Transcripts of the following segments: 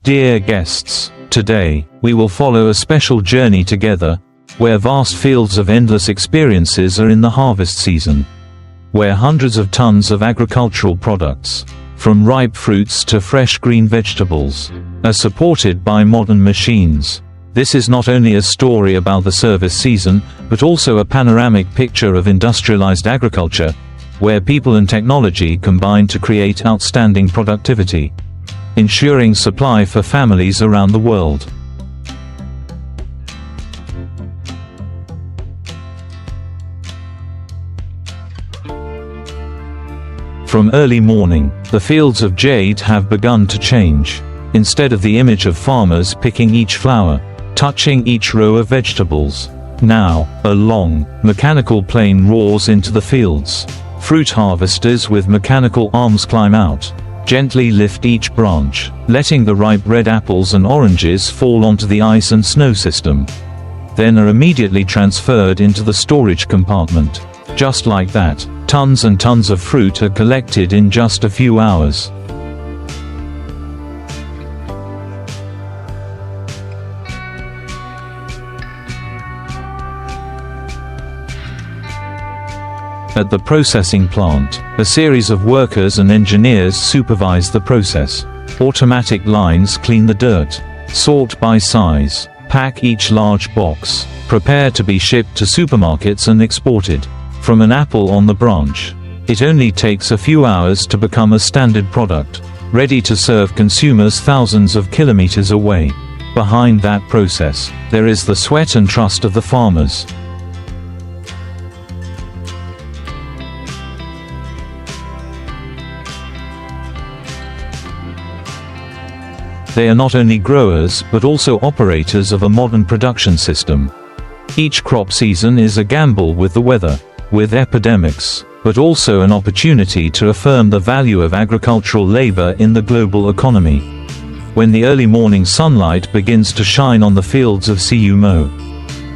Dear guests, today, we will follow a special journey together, where vast fields of endless experiences are in the harvest season. Where hundreds of tons of agricultural products, from ripe fruits to fresh green vegetables, are supported by modern machines. This is not only a story about the service season, but also a panoramic picture of industrialized agriculture, where people and technology combine to create outstanding productivity, ensuring supply for families around the world. From early morning, the fields of jade have begun to change. Instead of the image of farmers picking each flower, touching each row of vegetables, now, a long, mechanical plane roars into the fields. Fruit harvesters with mechanical arms climb out, gently lift each branch, letting the ripe red apples and oranges fall onto the ice and snow system. Then are immediately transferred into the storage compartment. Just like that, tons and tons of fruit are collected in just a few hours. At the processing plant, a series of workers and engineers supervise the process. Automatic lines clean the dirt, sort by size, pack each large box, prepare to be shipped to supermarkets and exported. From an apple on the branch, it only takes a few hours to become a standard product, ready to serve consumers thousands of kilometers away. Behind that process, there is the sweat and trust of the farmers. They are not only growers but also operators of a modern production system. Each crop season is a gamble with the weather, with epidemics, but also an opportunity to affirm the value of agricultural labor in the global economy. When the early morning sunlight begins to shine on the fields of CUMO,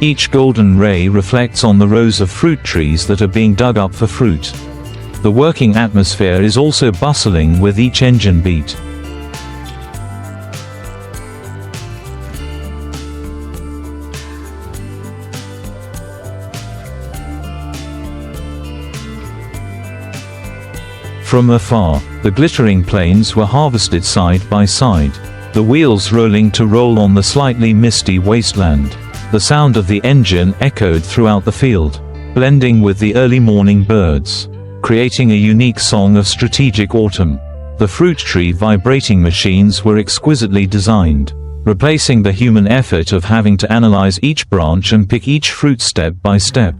each golden ray reflects on the rows of fruit trees that are being dug up for fruit. The working atmosphere is also bustling with each engine beat. From afar, the glittering plains were harvested side by side, the wheels rolling to roll on the slightly misty wasteland. The sound of the engine echoed throughout the field, blending with the early morning birds, creating a unique song of strategic autumn. The fruit tree vibrating machines were exquisitely designed, replacing the human effort of having to analyze each branch and pick each fruit step by step.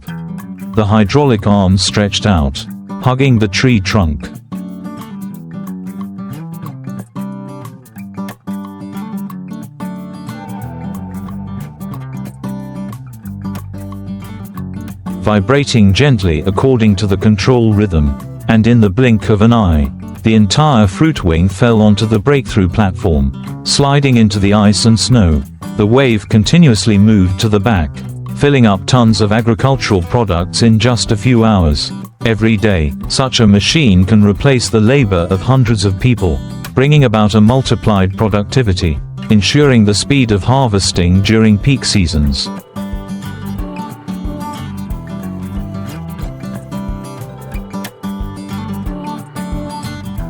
The hydraulic arms stretched out, hugging the tree trunk. Vibrating gently according to the control rhythm, and in the blink of an eye, the entire fruit wing fell onto the breakthrough platform, sliding into the ice and snow. The wave continuously moved to the back, filling up tons of agricultural products in just a few hours. Every day, such a machine can replace the labor of hundreds of people, bringing about a multiplied productivity, ensuring the speed of harvesting during peak seasons.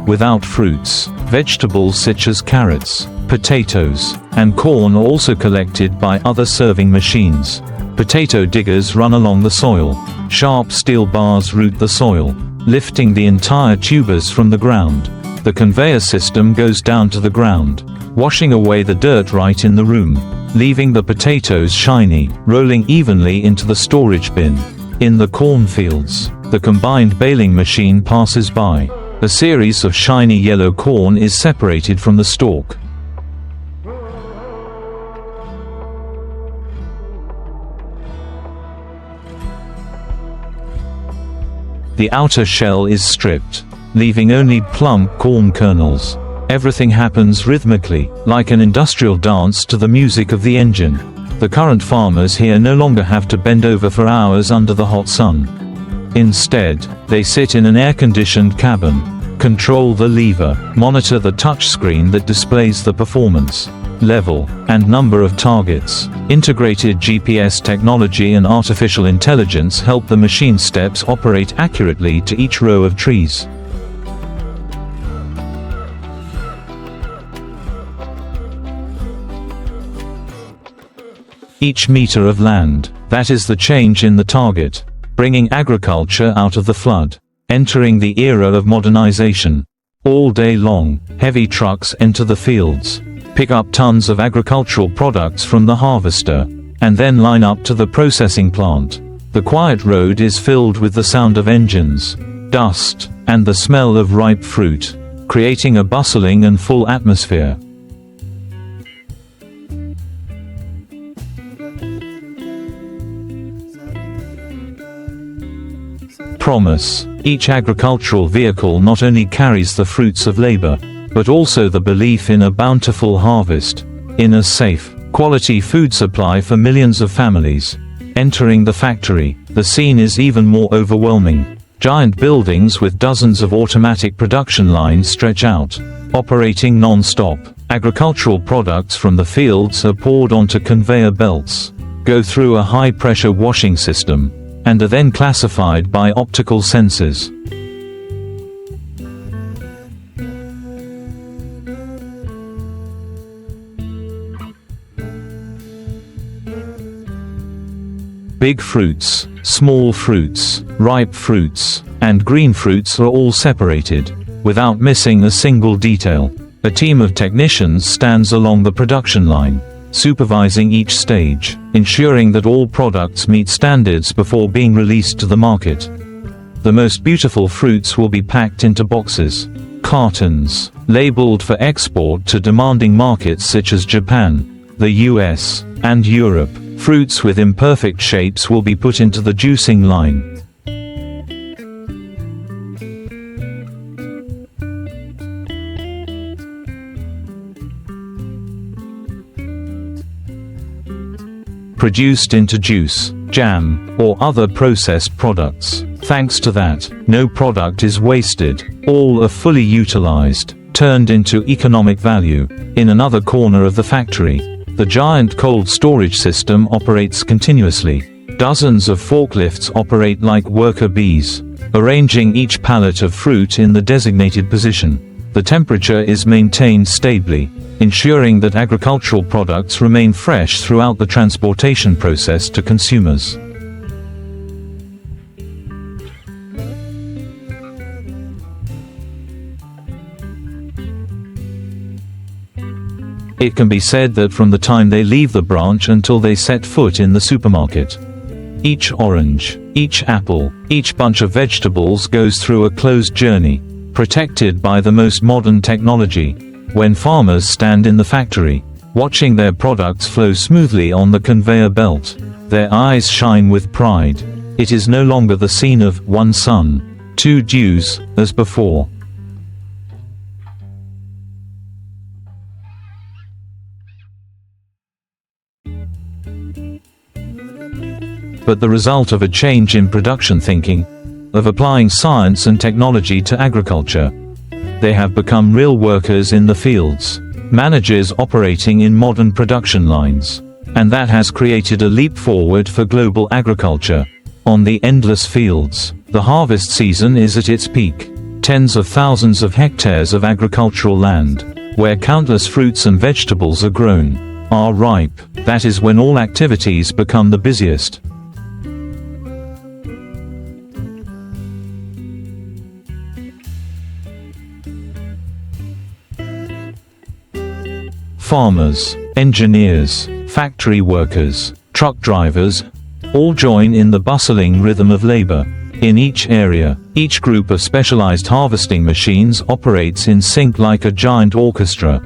Without fruits, vegetables such as carrots, potatoes, and corn are also collected by other serving machines. Potato diggers run along the soil. Sharp steel bars root the soil, lifting the entire tubers from the ground. The conveyor system goes down to the ground, washing away the dirt right in the room, leaving the potatoes shiny, rolling evenly into the storage bin. In the cornfields, the combined baling machine passes by. A series of shiny yellow corn is separated from the stalk. The outer shell is stripped, leaving only plump corn kernels. Everything happens rhythmically, like an industrial dance to the music of the engine. The current farmers here no longer have to bend over for hours under the hot sun. Instead, they sit in an air-conditioned cabin, Control the lever. Monitor the touchscreen that displays the performance, level, and number of targets. Integrated GPS technology and artificial intelligence help the machine steps operate accurately to each row of trees. Each meter of land. That is the change in the target, bringing agriculture out of the flood, entering the era of modernization. All day long, heavy trucks enter the fields, pick up tons of agricultural products from the harvester, and then line up to the processing plant. The quiet road is filled with the sound of engines, dust, and the smell of ripe fruit, creating a bustling and full atmosphere. Promise. Each agricultural vehicle not only carries the fruits of labor, but also the belief in a bountiful harvest, in a safe, quality food supply for millions of families. Entering the factory, the scene is even more overwhelming. Giant buildings with dozens of automatic production lines stretch out, operating non-stop. Agricultural products from the fields are poured onto conveyor belts, go through a high-pressure washing system, and are then classified by optical sensors. Big fruits, small fruits, ripe fruits, and green fruits are all separated, without missing a single detail. A team of technicians stands along the production line, supervising each stage, ensuring that all products meet standards before being released to the market. The most beautiful fruits will be packed into boxes, cartons, labeled for export to demanding markets such as Japan, the US, and Europe. Fruits with imperfect shapes will be put into the juicing line. Produced into juice, jam, or other processed products. Thanks to that, no product is wasted. All are fully utilized, turned into economic value. In another corner of the factory, the giant cold storage system operates continuously. Dozens of forklifts operate like worker bees, arranging each pallet of fruit in the designated position. The temperature is maintained stably, ensuring that agricultural products remain fresh throughout the transportation process to consumers. It can be said that from the time they leave the branch until they set foot in the supermarket, each orange, each apple, each bunch of vegetables goes through a closed journey, protected by the most modern technology. When farmers stand in the factory, watching their products flow smoothly on the conveyor belt, their eyes shine with pride. It is no longer the scene of one sun, two dews, as before. But the result of a change in production thinking, of applying science and technology to agriculture. They have become real workers in the fields, managers operating in modern production lines. And that has created a leap forward for global agriculture. On the endless fields, the harvest season is at its peak. Tens of thousands of hectares of agricultural land, where countless fruits and vegetables are grown, are ripe. That is when all activities become the busiest. Farmers, engineers, factory workers, truck drivers, all join in the bustling rhythm of labor. In each area, each group of specialized harvesting machines operates in sync like a giant orchestra.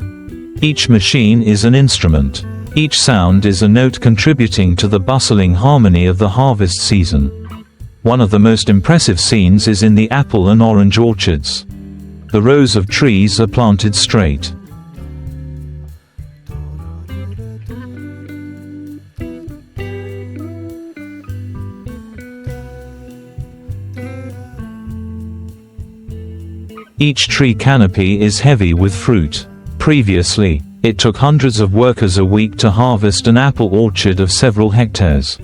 Each machine is an instrument. Each sound is a note contributing to the bustling harmony of the harvest season. One of the most impressive scenes is in the apple and orange orchards. The rows of trees are planted straight. Each tree canopy is heavy with fruit. Previously, it took hundreds of workers a week to harvest an apple orchard of several hectares.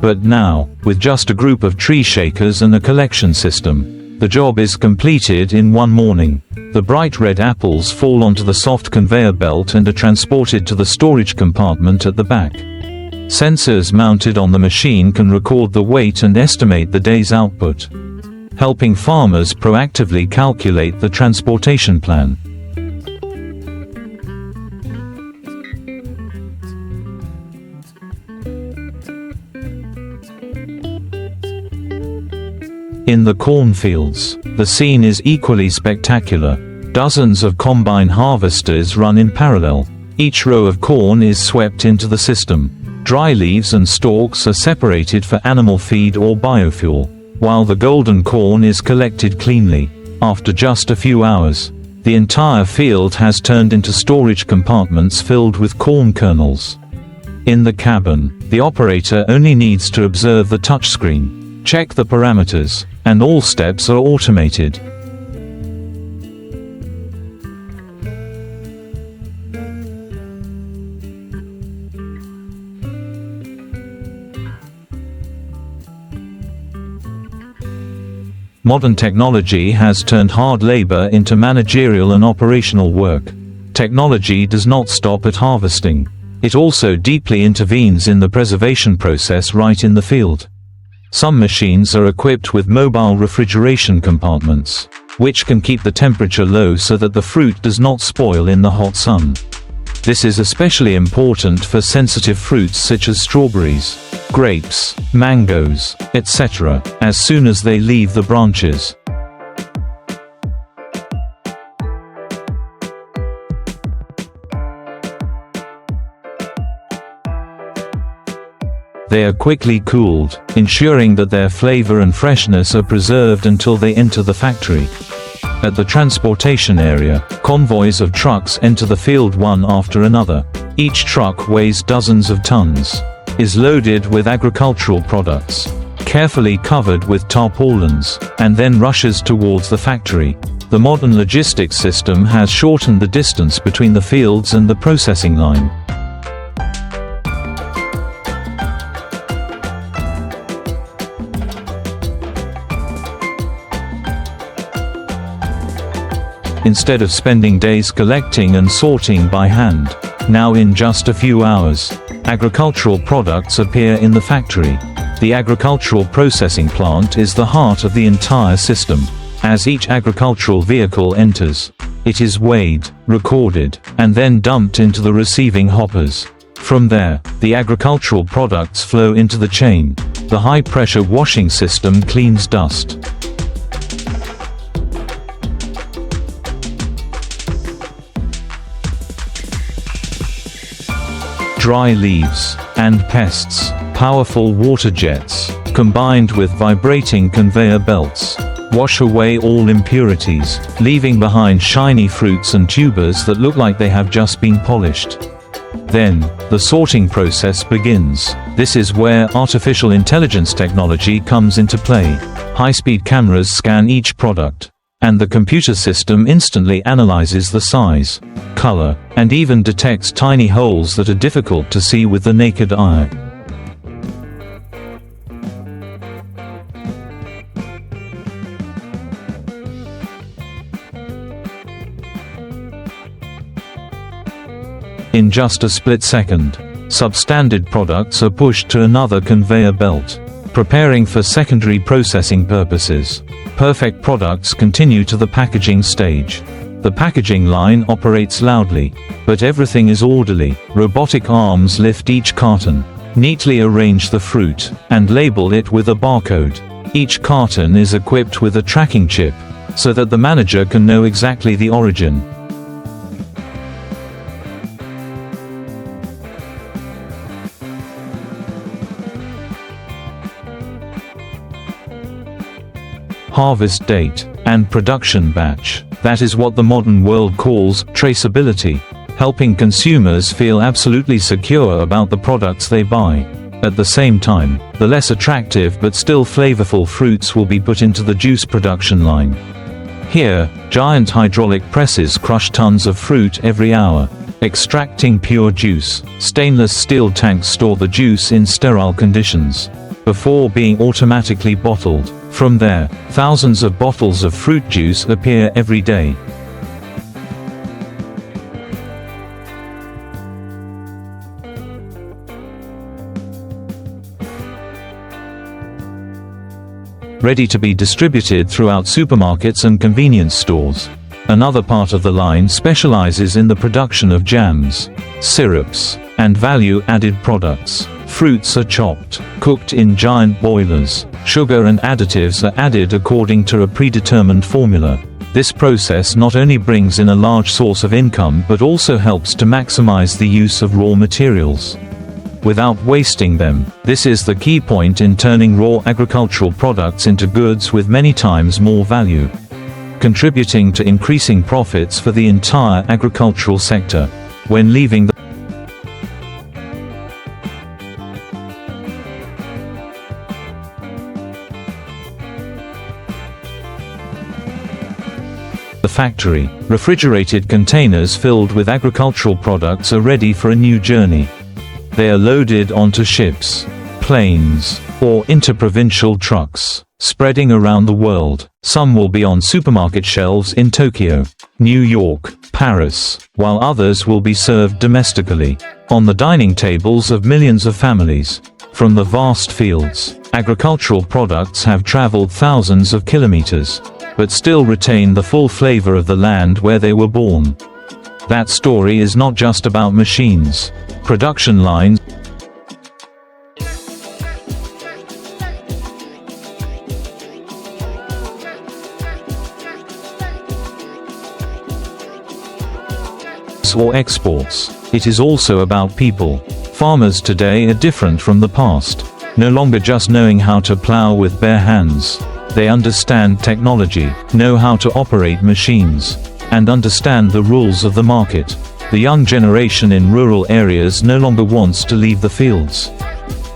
But now, with just a group of tree shakers and a collection system, the job is completed in one morning. The bright red apples fall onto the soft conveyor belt and are transported to the storage compartment at the back. Sensors mounted on the machine can record the weight and estimate the day's output, helping farmers proactively calculate the transportation plan. In the cornfields, the scene is equally spectacular. Dozens of combine harvesters run in parallel. Each row of corn is swept into the system. Dry leaves and stalks are separated for animal feed or biofuel, while the golden corn is collected cleanly. After just a few hours, the entire field has turned into storage compartments filled with corn kernels. In the cabin, the operator only needs to observe the touchscreen, check the parameters, and all steps are automated. Modern technology has turned hard labor into managerial and operational work. Technology does not stop at harvesting. It also deeply intervenes in the preservation process right in the field. Some machines are equipped with mobile refrigeration compartments, which can keep the temperature low so that the fruit does not spoil in the hot sun. This is especially important for sensitive fruits such as strawberries, grapes, mangoes, etc., as soon as they leave the branches. They are quickly cooled, ensuring that their flavor and freshness are preserved until they enter the factory. At the transportation area, convoys of trucks enter the field one after another. Each truck weighs dozens of tons, is loaded with agricultural products, carefully covered with tarpaulins, and then rushes towards the factory. The modern logistics system has shortened the distance between the fields and the processing line. Instead of spending days collecting and sorting by hand, now in just a few hours, agricultural products appear in the factory. The agricultural processing plant is the heart of the entire system. As each agricultural vehicle enters, it is weighed, recorded, and then dumped into the receiving hoppers. From there, the agricultural products flow into the chain. The high-pressure washing system cleans dust, dry leaves, and pests. Powerful water jets, combined with vibrating conveyor belts, wash away all impurities, leaving behind shiny fruits and tubers that look like they have just been polished. Then, the sorting process begins. This is where artificial intelligence technology comes into play. High-speed cameras scan each product, and the computer system instantly analyzes the size, color, and even detects tiny holes that are difficult to see with the naked eye. In just a split second, substandard products are pushed to another conveyor belt, preparing for secondary processing purposes. Perfect products continue to the packaging stage. The packaging line operates loudly, but everything is orderly. Robotic arms lift each carton, neatly arrange the fruit, and label it with a barcode. Each carton is equipped with a tracking chip, so that the manager can know exactly the origin. Harvest date, and production batch. That is what the modern world calls traceability, helping consumers feel absolutely secure about the products they buy. At the same time, the less attractive but still flavorful fruits will be put into the juice production line. Here, giant hydraulic presses crush tons of fruit every hour, extracting pure juice. Stainless steel tanks store the juice in sterile conditions before being automatically bottled. From there, thousands of bottles of fruit juice appear every day. Ready to be distributed throughout supermarkets and convenience stores. Another part of the line specializes in the production of jams, syrups, and value-added products. Fruits are chopped, cooked in giant boilers. Sugar and additives are added according to a predetermined formula. This process not only brings in a large source of income but also helps to maximize the use of raw materials without wasting them. This is the key point in turning raw agricultural products into goods with many times more value, contributing to increasing profits for the entire agricultural sector. When leaving the factory, refrigerated containers filled with agricultural products are ready for a new journey. They are loaded onto ships, planes, or interprovincial trucks, spreading around the world. Some will be on supermarket shelves in Tokyo, New York, Paris, while others will be served domestically, on the dining tables of millions of families. From the vast fields, agricultural products have traveled thousands of kilometers, but still retain the full flavor of the land where they were born. That story is not just about machines, production lines, or exports. It is also about people. Farmers today are different from the past. No longer just knowing how to plow with bare hands. They understand technology, know how to operate machines, and understand the rules of the market. The young generation in rural areas no longer wants to leave the fields,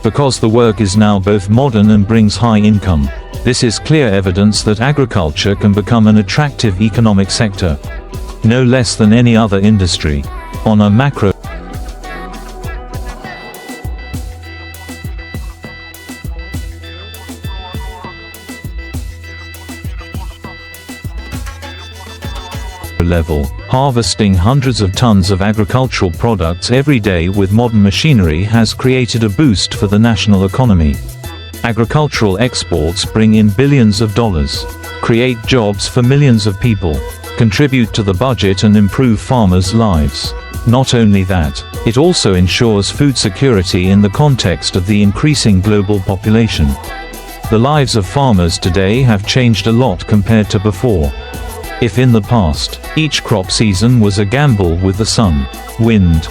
because the work is now both modern and brings high income. This is clear evidence that agriculture can become an attractive economic sector, no less than any other industry. On a macro level, harvesting hundreds of tons of agricultural products every day with modern machinery has created a boost for the national economy. Agricultural exports bring in billions of dollars, create jobs for millions of people, contribute to the budget and improve farmers' lives. Not only that, it also ensures food security in the context of the increasing global population. The lives of farmers today have changed a lot compared to before. If in the past, each crop season was a gamble with the sun, wind,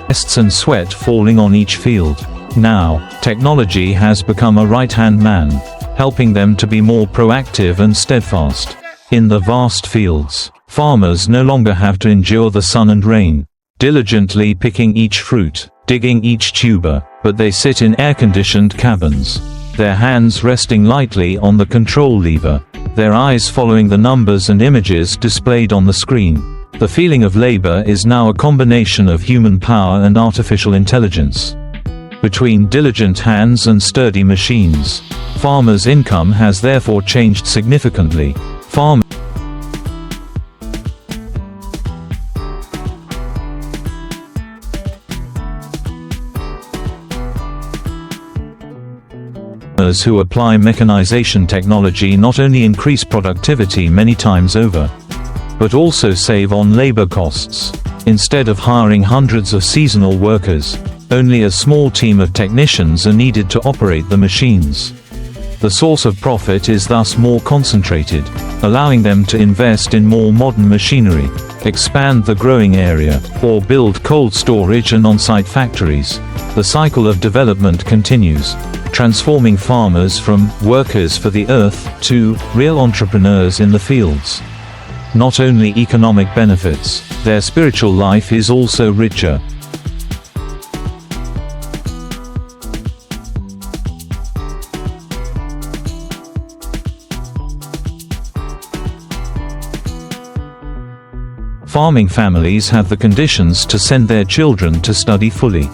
pests and sweat falling on each field. Now, technology has become a right-hand man, helping them to be more proactive and steadfast. In the vast fields, farmers no longer have to endure the sun and rain, diligently picking each fruit, digging each tuber, but they sit in air-conditioned cabins, their hands resting lightly on the control lever, their eyes following the numbers and images displayed on the screen. The feeling of labor is now a combination of human power and artificial intelligence. Between diligent hands and sturdy machines, farmers' income has therefore changed significantly. Farmers who apply mechanization technology not only increase productivity many times over, but also save on labor costs. Instead of hiring hundreds of seasonal workers, only a small team of technicians are needed to operate the machines. The source of profit is thus more concentrated, allowing them to invest in more modern machinery, expand the growing area, or build cold storage and on-site factories. The cycle of development continues, transforming farmers from workers for the earth to real entrepreneurs in the fields. Not only economic benefits, their spiritual life is also richer. Farming families have the conditions to send their children to study fully.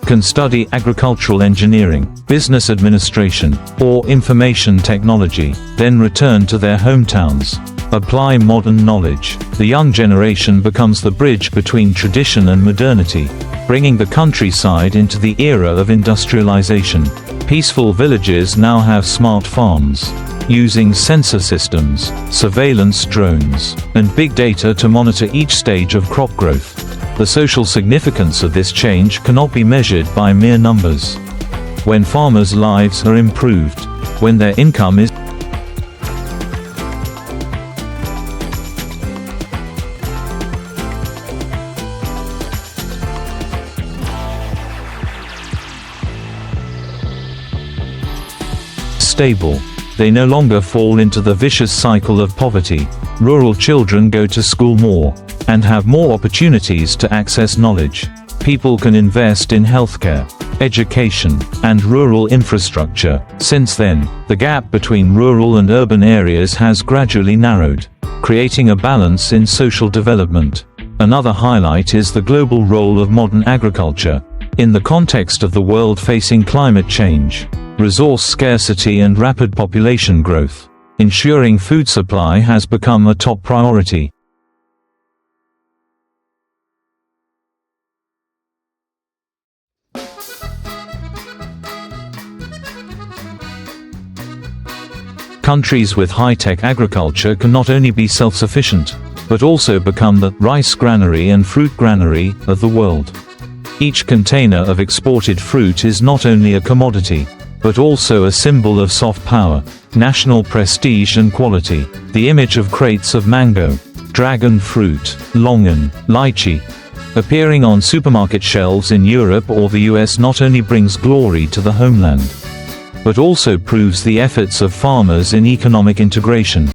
Can study agricultural engineering, business administration, or information technology, then return to their hometowns. Apply modern knowledge. The young generation becomes the bridge between tradition and modernity, bringing the countryside into the era of industrialization. Peaceful villages now have smart farms, using sensor systems, surveillance drones, and big data to monitor each stage of crop growth. The social significance of this change cannot be measured by mere numbers. When farmers' lives are improved, when their income is stable, they no longer fall into the vicious cycle of poverty. Rural children go to school more, and have more opportunities to access knowledge. People can invest in healthcare, education, and rural infrastructure. Since then, the gap between rural and urban areas has gradually narrowed, creating a balance in social development. Another highlight is the global role of modern agriculture. In the context of the world facing climate change, resource scarcity and rapid population growth, ensuring food supply has become a top priority. Countries with high-tech agriculture can not only be self-sufficient, but also become the rice granary and fruit granary of the world. Each container of exported fruit is not only a commodity, but also a symbol of soft power, national prestige and quality. The image of crates of mango, dragon fruit, longan, lychee, appearing on supermarket shelves in Europe or the US not only brings glory to the homeland, but also proves the efforts of farmers in economic integration.